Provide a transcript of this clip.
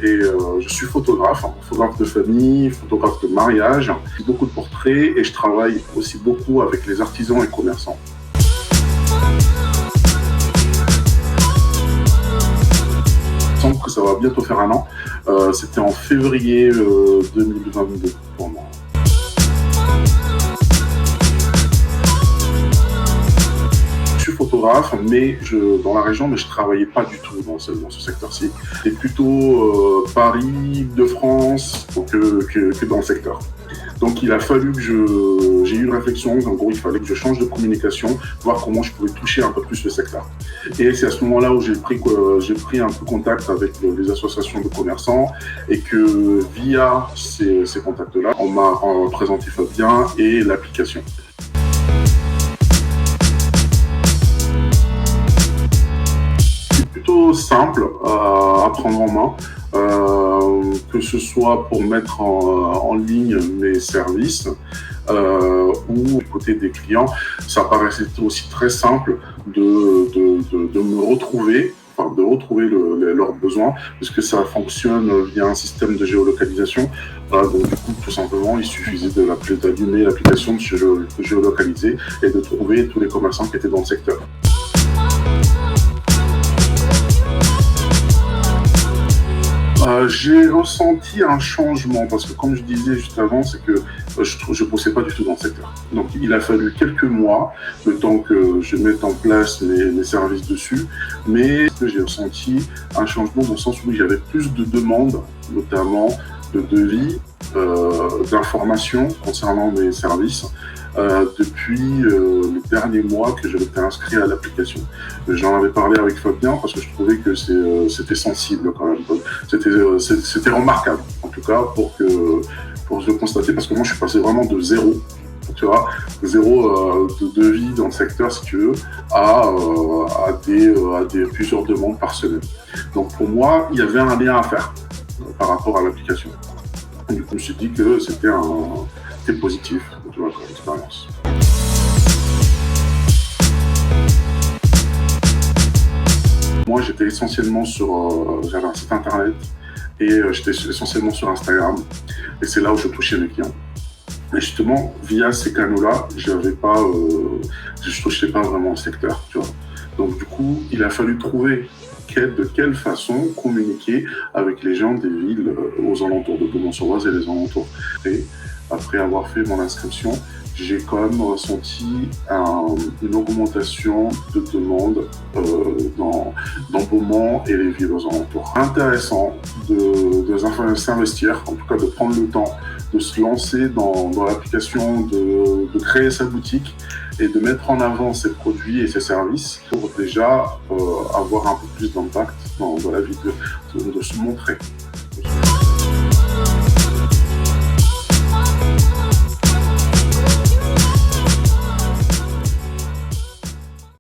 et je suis photographe de famille, photographe de mariage, je fais beaucoup de portraits et je travaille aussi beaucoup avec les artisans et commerçants. Il semble que ça va bientôt faire un an. C'était en février 2022 pour moi. Je suis photographe, dans la région, mais je travaillais pas du tout dans ce secteur-ci. C'était plutôt Paris, de France, que dans le secteur. Donc il a fallu que j'ai eu une réflexion, en gros il fallait que je change de communication, voir comment je pouvais toucher un peu plus le secteur. Et c'est à ce moment-là où j'ai pris un peu contact avec les associations de commerçants et que via ces contacts-là, on m'a présenté Fabien et l'application. C'est plutôt simple à prendre en main. Que ce soit pour mettre en ligne mes services ou du côté des clients, ça paraissait aussi très simple de me retrouver, de retrouver leurs besoins, puisque ça fonctionne via un système de géolocalisation. Donc du coup, tout simplement, il suffisait d'allumer l'application, de géolocaliser et de trouver tous les commerçants qui étaient dans le secteur. J'ai ressenti un changement parce que, comme je disais juste avant, c'est que je ne bossais pas du tout dans le secteur. Donc, il a fallu quelques mois, le temps que je mette en place mes services dessus, mais j'ai ressenti un changement dans le sens où il y avait plus de demandes, notamment de devis, d'informations concernant mes services. Depuis les derniers mois que j'avais été inscrit à l'application. J'en avais parlé avec Fabien parce que je trouvais que c'était sensible quand même. C'était remarquable, en tout cas, pour le constater, parce que moi je suis passé vraiment de zéro, tu vois, de devis dans le secteur, si tu veux, à des plusieurs demandes par semaine. Donc pour moi, il y avait un lien à faire par rapport à l'application. Du coup, je me suis dit que c'était positif, tu vois, comme expérience. Moi, j'étais essentiellement j'avais un site internet et j'étais essentiellement sur Instagram. Et c'est là où je touchais mes clients. Et justement, via ces canaux-là, je touchais pas vraiment le secteur, tu vois. Donc du coup, il a fallu trouver de quelle façon communiquer avec les gens des villes aux alentours de Beaumont-sur-Oise et les alentours. Et après avoir fait mon inscription, j'ai quand même ressenti une augmentation de demandes dans Beaumont et les villes aux alentours. Intéressant de s'investir, en tout cas de prendre le temps de se lancer dans l'application, de créer sa boutique et de mettre en avant ses produits et ses services pour déjà avoir un peu plus d'impact dans la vie, de se montrer.